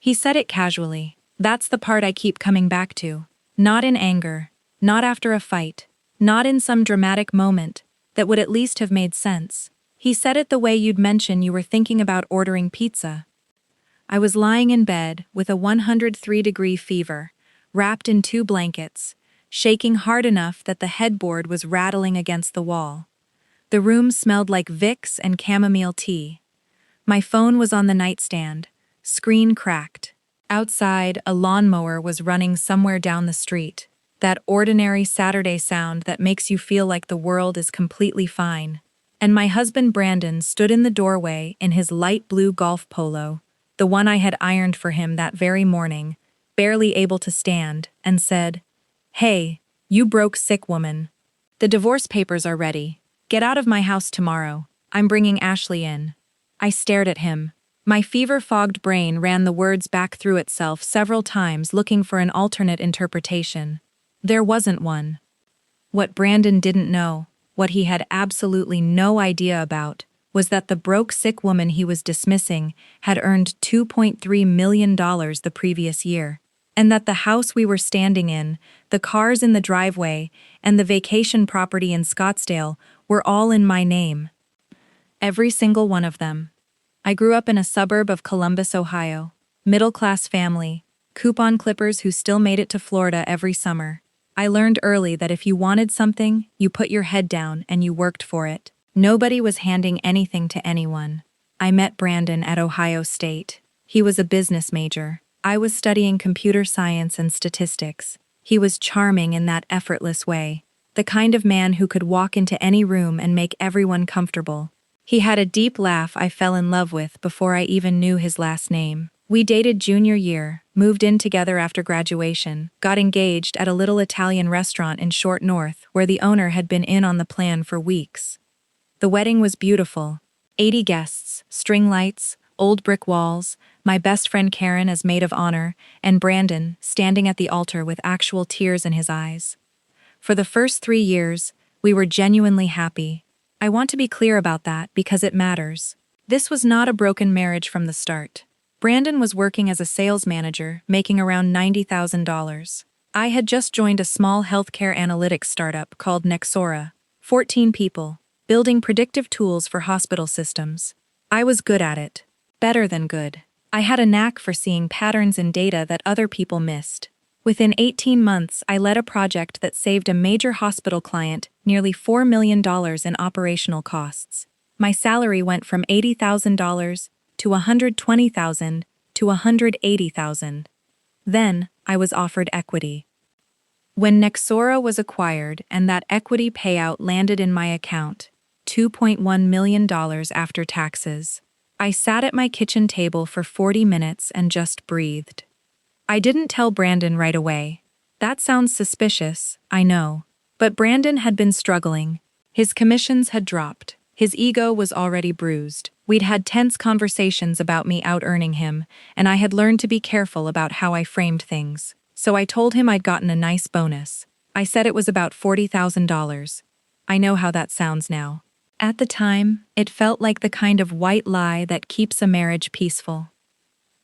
He said it casually. That's the part I keep coming back to. Not in anger, not after a fight, not in some dramatic moment that would at least have made sense. He said it the way you'd mention you were thinking about ordering pizza. I was lying in bed with a 103-degree fever, wrapped in 2 blankets, shaking hard enough that the headboard was rattling against the wall. The room smelled like Vicks and chamomile tea. My phone was on the nightstand, screen cracked. Outside, a lawnmower was running somewhere down the street. That ordinary Saturday sound that makes you feel like the world is completely fine. And my husband Brandon stood in the doorway in his light blue golf polo, the one I had ironed for him that very morning, barely able to stand, and said, "Hey, you broke sick woman. The divorce papers are ready. Get out of my house tomorrow. I'm bringing Ashley in." I stared at him. My fever-fogged brain ran the words back through itself several times looking for an alternate interpretation. There wasn't one. What Brandon didn't know, what he had absolutely no idea about, was that the broke sick woman he was dismissing had earned $2.3 million the previous year, and that the house we were standing in, the cars in the driveway, and the vacation property in Scottsdale were all in my name. Every single one of them. I grew up in a suburb of Columbus, Ohio. Middle-class family, coupon clippers who still made it to Florida every summer. I learned early that if you wanted something, you put your head down and you worked for it. Nobody was handing anything to anyone. I met Brandon at Ohio State. He was a business major. I was studying computer science and statistics. He was charming in that effortless way, the kind of man who could walk into any room and make everyone comfortable. He had a deep laugh I fell in love with before I even knew his last name. We dated junior year, moved in together after graduation, got engaged at a little Italian restaurant in Short North where the owner had been in on the plan for weeks. The wedding was beautiful. 80 guests, string lights, old brick walls, my best friend Karen as maid of honor, and Brandon standing at the altar with actual tears in his eyes. For the first 3 years, we were genuinely happy. I want to be clear about that because it matters. This was not a broken marriage from the start. Brandon was working as a sales manager, making around $90,000. I had just joined a small healthcare analytics startup called Nexora, 14 people, building predictive tools for hospital systems. I was good at it. Better than good. I had a knack for seeing patterns in data that other people missed. Within 18 months, I led a project that saved a major hospital client nearly $4 million in operational costs. My salary went from $80,000 to $120,000 to $180,000. Then, I was offered equity. When Nexora was acquired and that equity payout landed in my account, $2.1 million after taxes, I sat at my kitchen table for 40 minutes and just breathed. I didn't tell Brandon right away. That sounds suspicious, I know. But Brandon had been struggling. His commissions had dropped. His ego was already bruised. We'd had tense conversations about me out-earning him, and I had learned to be careful about how I framed things. So I told him I'd gotten a nice bonus. I said it was about $40,000. I know how that sounds now. At the time, it felt like the kind of white lie that keeps a marriage peaceful.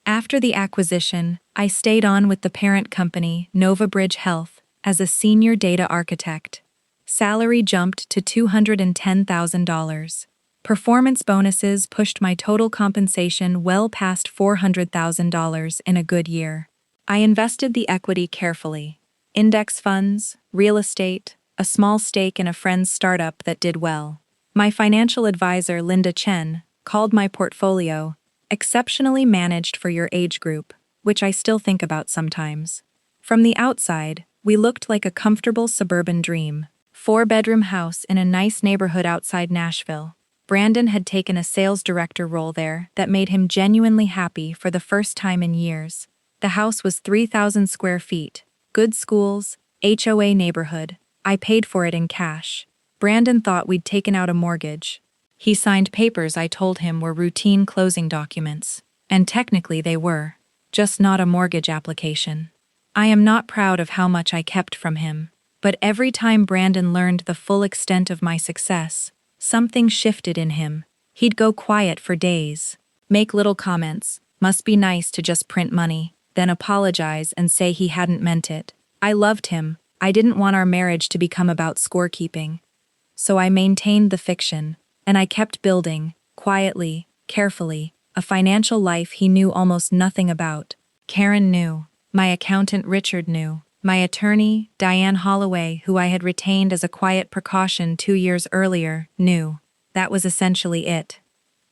After the acquisition, I stayed on with the parent company, Nova Bridge Health, as a senior data architect. Salary jumped to $210,000. Performance bonuses pushed my total compensation well past $400,000 in a good year. I invested the equity carefully. Index funds, real estate, a small stake in a friend's startup that did well. My financial advisor, Linda Chen, called my portfolio exceptionally managed for your age group, which I still think about sometimes. From the outside, we looked like a comfortable suburban dream. 4-bedroom house in a nice neighborhood outside Nashville. Brandon had taken a sales director role there that made him genuinely happy for the first time in years. The house was 3,000 square feet, good schools, HOA neighborhood. I paid for it in cash. Brandon thought we'd taken out a mortgage. He signed papers I told him were routine closing documents, and technically they were, just not a mortgage application. I am not proud of how much I kept from him, but every time Brandon learned the full extent of my success, something shifted in him. He'd go quiet for days, make little comments, Must be nice to just print money, then apologize and say he hadn't meant it. I loved him. I didn't want our marriage to become about scorekeeping. So I maintained the fiction, and I kept building, quietly, carefully, a financial life he knew almost nothing about. Karen knew. My accountant Richard knew. My attorney, Diane Holloway, who I had retained as a quiet precaution 2 years earlier, knew. That was essentially it.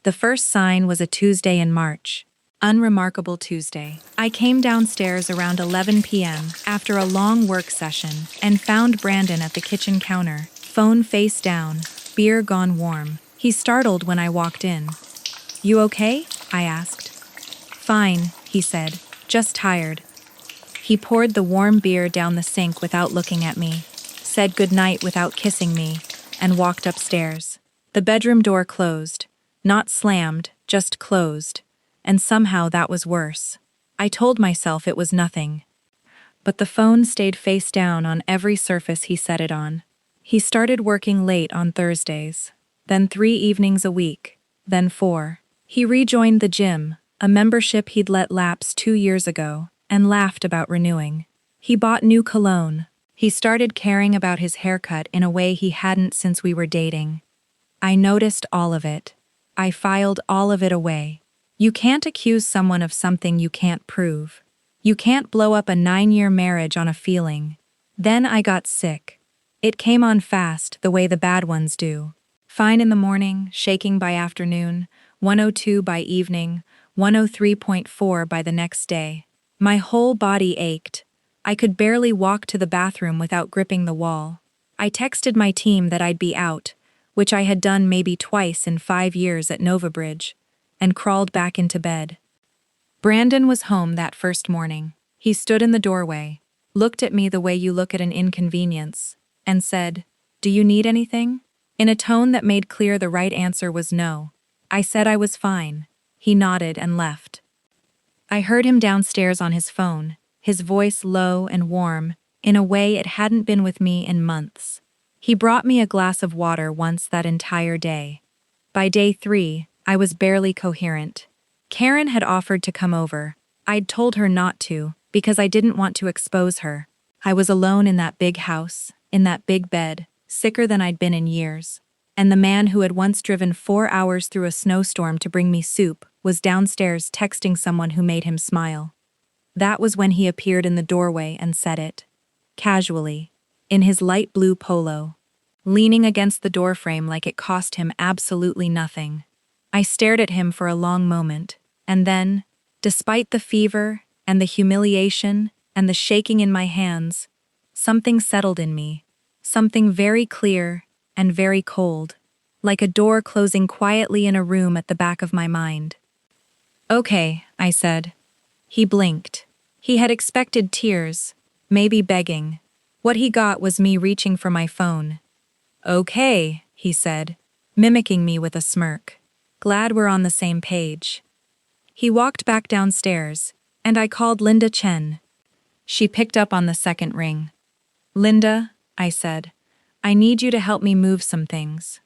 The first sign was a Tuesday in March. Unremarkable Tuesday. I came downstairs around 11 p.m. after a long work session and found Brandon at the kitchen counter, phone face down, beer gone warm. He startled when I walked in. "You okay?" I asked. "Fine," he said. "Just tired." He poured the warm beer down the sink without looking at me, said goodnight without kissing me, and walked upstairs. The bedroom door closed. Not slammed, just closed. And somehow that was worse. I told myself it was nothing. But the phone stayed face down on every surface he set it on. He started working late on Thursdays, then 3 evenings a week, then 4. He rejoined the gym, a membership he'd let lapse 2 years ago, and laughed about renewing. He bought new cologne. He started caring about his haircut in a way he hadn't since we were dating. I noticed all of it. I filed all of it away. You can't accuse someone of something you can't prove. You can't blow up a 9-year marriage on a feeling. Then I got sick. It came on fast, the way the bad ones do. Fine in the morning, shaking by afternoon, 102 by evening, 103.4 by the next day. My whole body ached. I could barely walk to the bathroom without gripping the wall. I texted my team that I'd be out, which I had done maybe twice in 5 years at Novabridge, and crawled back into bed. Brandon was home that first morning. He stood in the doorway, looked at me the way you look at an inconvenience, and said, "Do you need anything?" in a tone that made clear the right answer was no. I said I was fine. He nodded and left. I heard him downstairs on his phone, his voice low and warm, in a way it hadn't been with me in months. He brought me a glass of water once that entire day. By day 3, I was barely coherent. Karen had offered to come over. I'd told her not to, because I didn't want to expose her. I was alone in that big house, in that big bed, sicker than I'd been in years. And the man who had once driven 4 hours through a snowstorm to bring me soup was downstairs texting someone who made him smile. That was when he appeared in the doorway and said it. Casually, in his light blue polo, leaning against the doorframe like it cost him absolutely nothing. I stared at him for a long moment, and then, despite the fever and the humiliation and the shaking in my hands, something settled in me, something very clear and very cold, like a door closing quietly in a room at the back of my mind. "Okay," I said. He blinked. He had expected tears, maybe begging. What he got was me reaching for my phone. "Okay," he said, mimicking me with a smirk. "Glad we're on the same page." He walked back downstairs, and I called Linda Chen. She picked up on the second ring. "Linda," I said, "I need you to help me move some things."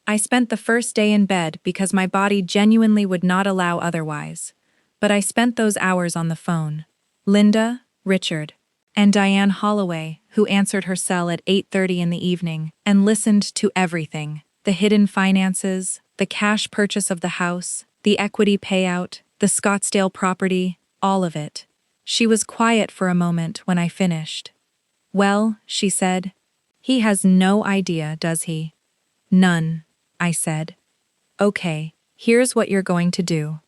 I spent the first day in bed because my body genuinely would not allow otherwise, but I spent those hours on the phone. Linda, Richard, and Diane Holloway, who answered her cell at 8:30 in the evening and listened to everything: the hidden finances, the cash purchase of the house, the equity payout, the Scottsdale property, all of it. She was quiet for a moment when I finished. "Well," she said, "he has no idea, does he?" "None," I said. "Okay, here's what you're going to do."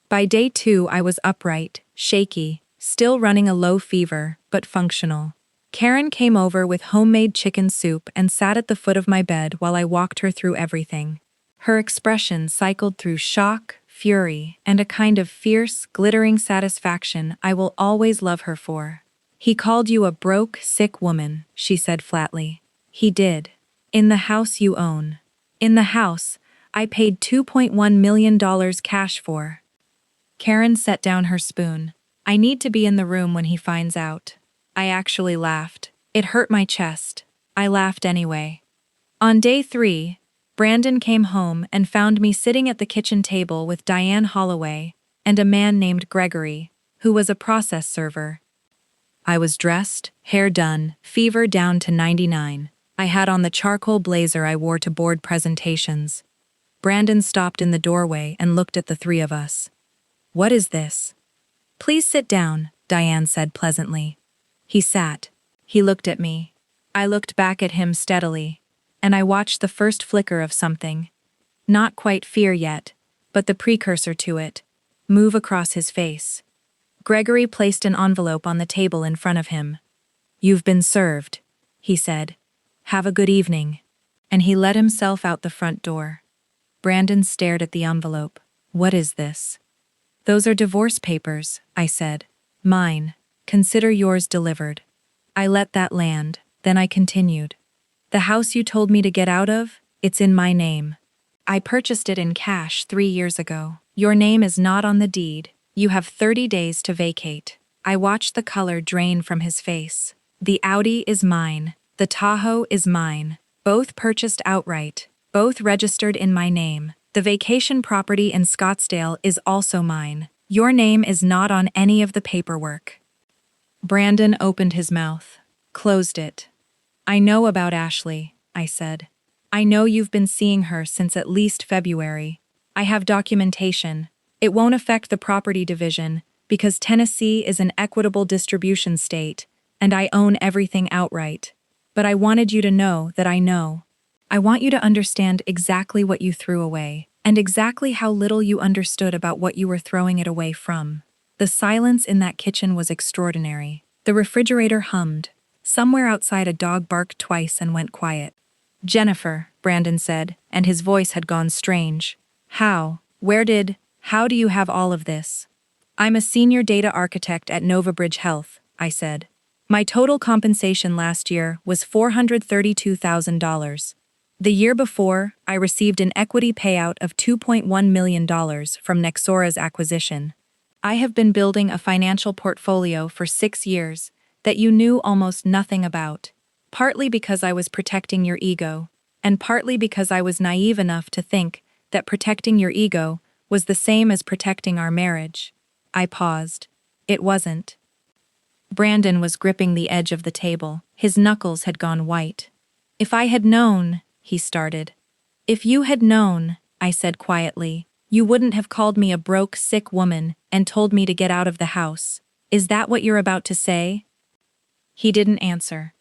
By day 2, I was upright, shaky, still running a low fever, but functional. Karen came over with homemade chicken soup and sat at the foot of my bed while I walked her through everything. Her expression cycled through shock, fury, and a kind of fierce, glittering satisfaction I will always love her for. "He called you a broke, sick woman," she said flatly. "He did. In the house you own. In the house I paid $2.1 million cash for." Karen set down her spoon. "I need to be in the room when he finds out." I actually laughed. It hurt my chest. I laughed anyway. On day 3, Brandon came home and found me sitting at the kitchen table with Diane Holloway, and a man named Gregory, who was a process server. I was dressed, hair done, fever down to 99. I had on the charcoal blazer I wore to board presentations. Brandon stopped in the doorway and looked at the three of us. "What is this?" "Please sit down," Diane said pleasantly. He sat. He looked at me. I looked back at him steadily, and I watched the first flicker of something, not quite fear yet, but the precursor to it, move across his face. Gregory placed an envelope on the table in front of him. "You've been served," he said. "Have a good evening." And he let himself out the front door. Brandon stared at the envelope. "What is this?" "Those are divorce papers," I said. "Mine. Consider yours delivered." I let that land, then I continued. "The house you told me to get out of, it's in my name. I purchased it in cash 3 years ago. Your name is not on the deed. You have 30 days to vacate." I watched the color drain from his face. "The Audi is mine. The Tahoe is mine. Both purchased outright. Both registered in my name. The vacation property in Scottsdale is also mine. Your name is not on any of the paperwork." Brandon opened his mouth, closed it. "I know about Ashley," I said. "I know you've been seeing her since at least February. I have documentation. It won't affect the property division because Tennessee is an equitable distribution state, and I own everything outright. But I wanted you to know that I know. I want you to understand exactly what you threw away, and exactly how little you understood about what you were throwing it away from." The silence in that kitchen was extraordinary. The refrigerator hummed. Somewhere outside a dog barked twice and went quiet. "Jennifer," Brandon said, and his voice had gone strange. How do you have all of this?" "I'm a senior data architect at Novabridge Health," I said. "My total compensation last year was $432,000. The year before, I received an equity payout of $2.1 million from Nexora's acquisition. I have been building a financial portfolio for 6 years that you knew almost nothing about, partly because I was protecting your ego, and partly because I was naive enough to think that protecting your ego was the same as protecting our marriage." I paused. It wasn't. Brandon was gripping the edge of the table. His knuckles had gone white. "If I had known," he started. "If you had known," I said quietly, "you wouldn't have called me a broke, sick woman and told me to get out of the house. Is that what you're about to say?" He didn't answer.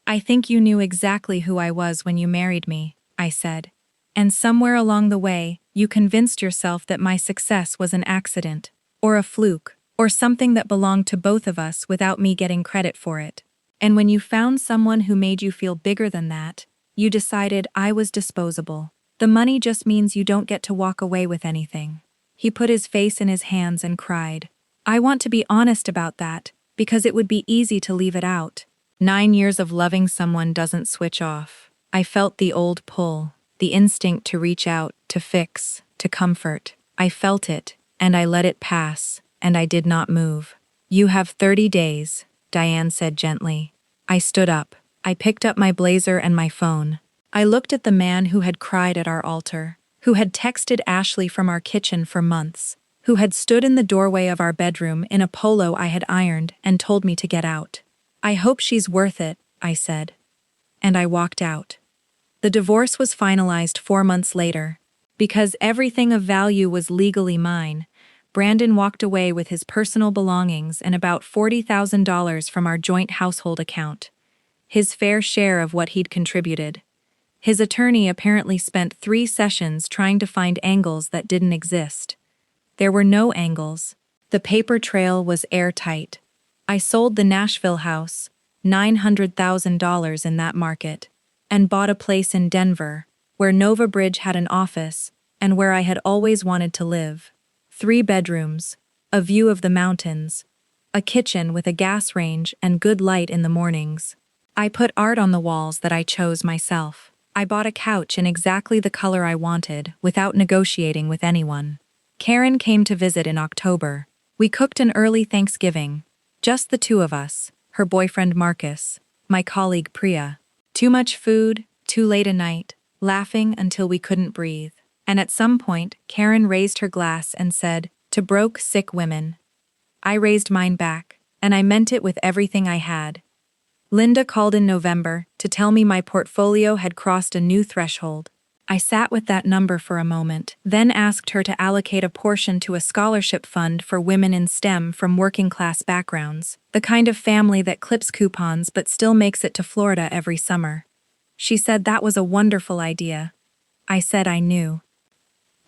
"I think you knew exactly who I was when you married me," I said. "And somewhere along the way, you convinced yourself that my success was an accident, or a fluke, or something that belonged to both of us without me getting credit for it. And when you found someone who made you feel bigger than that, you decided I was disposable. The money just means you don't get to walk away with anything." He put his face in his hands and cried. "I want to be honest about that, because it would be easy to leave it out. 9 years of loving someone doesn't switch off. I felt the old pull, the instinct to reach out, to fix, to comfort. I felt it, and I let it pass, and I did not move." "You have 30 days, Diane said gently. I stood up. I picked up my blazer and my phone. I looked at the man who had cried at our altar, who had texted Ashley from our kitchen for months, who had stood in the doorway of our bedroom in a polo I had ironed and told me to get out. "I hope she's worth it," I said. And I walked out. The divorce was finalized 4 months later. Because everything of value was legally mine, Brandon walked away with his personal belongings and about $40,000 from our joint household account, his fair share of what he'd contributed. His attorney apparently spent 3 sessions trying to find angles that didn't exist. There were no angles. The paper trail was airtight. I sold the Nashville house, $900,000 in that market, and bought a place in Denver, where Novabridge had an office and where I had always wanted to live. 3 bedrooms, a view of the mountains, a kitchen with a gas range and good light in the mornings. I put art on the walls that I chose myself. I bought a couch in exactly the color I wanted without negotiating with anyone. Karen came to visit in October. We cooked an early Thanksgiving. Just the 2 of us, her boyfriend Marcus, my colleague Priya. Too much food, too late a night, laughing until we couldn't breathe. And at some point, Karen raised her glass and said, To broke, sick women. I raised mine back, and I meant it with everything I had. Linda called in November to tell me my portfolio had crossed a new threshold. I sat with that number for a moment, then asked her to allocate a portion to a scholarship fund for women in STEM from working-class backgrounds, the kind of family that clips coupons but still makes it to Florida every summer. She said that was a wonderful idea. I said I knew.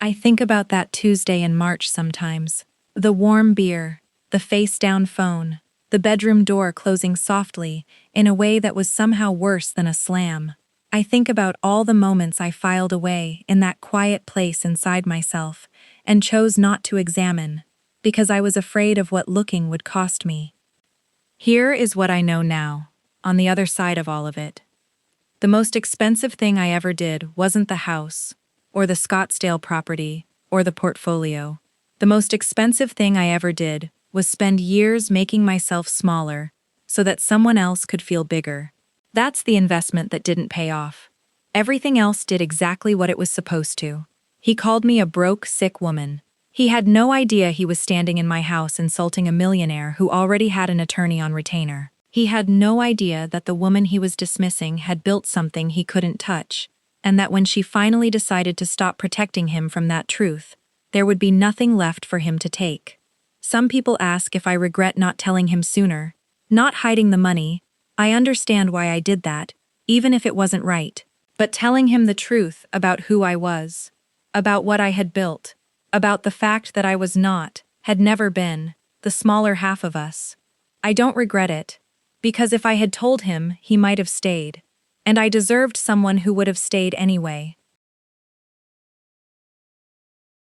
I think about that Tuesday in March sometimes. The warm beer, the face-down phone, the bedroom door closing softly in a way that was somehow worse than a slam. I think about all the moments I filed away in that quiet place inside myself and chose not to examine, because I was afraid of what looking would cost me. Here is what I know now, on the other side of all of it. The most expensive thing I ever did wasn't the house, or the Scottsdale property, or the portfolio. The most expensive thing I ever did was spend years making myself smaller so that someone else could feel bigger. That's the investment that didn't pay off. Everything else did exactly what it was supposed to. He called me a broke, sick woman. He had no idea he was standing in my house insulting a millionaire who already had an attorney on retainer. He had no idea that the woman he was dismissing had built something he couldn't touch, and that when she finally decided to stop protecting him from that truth, there would be nothing left for him to take. Some people ask if I regret not telling him sooner, not hiding the money. I understand why I did that, even if it wasn't right. But telling him the truth about who I was, about what I had built, about the fact that I was not, had never been, the smaller half of us. I don't regret it, because if I had told him, he might have stayed. And I deserved someone who would have stayed anyway.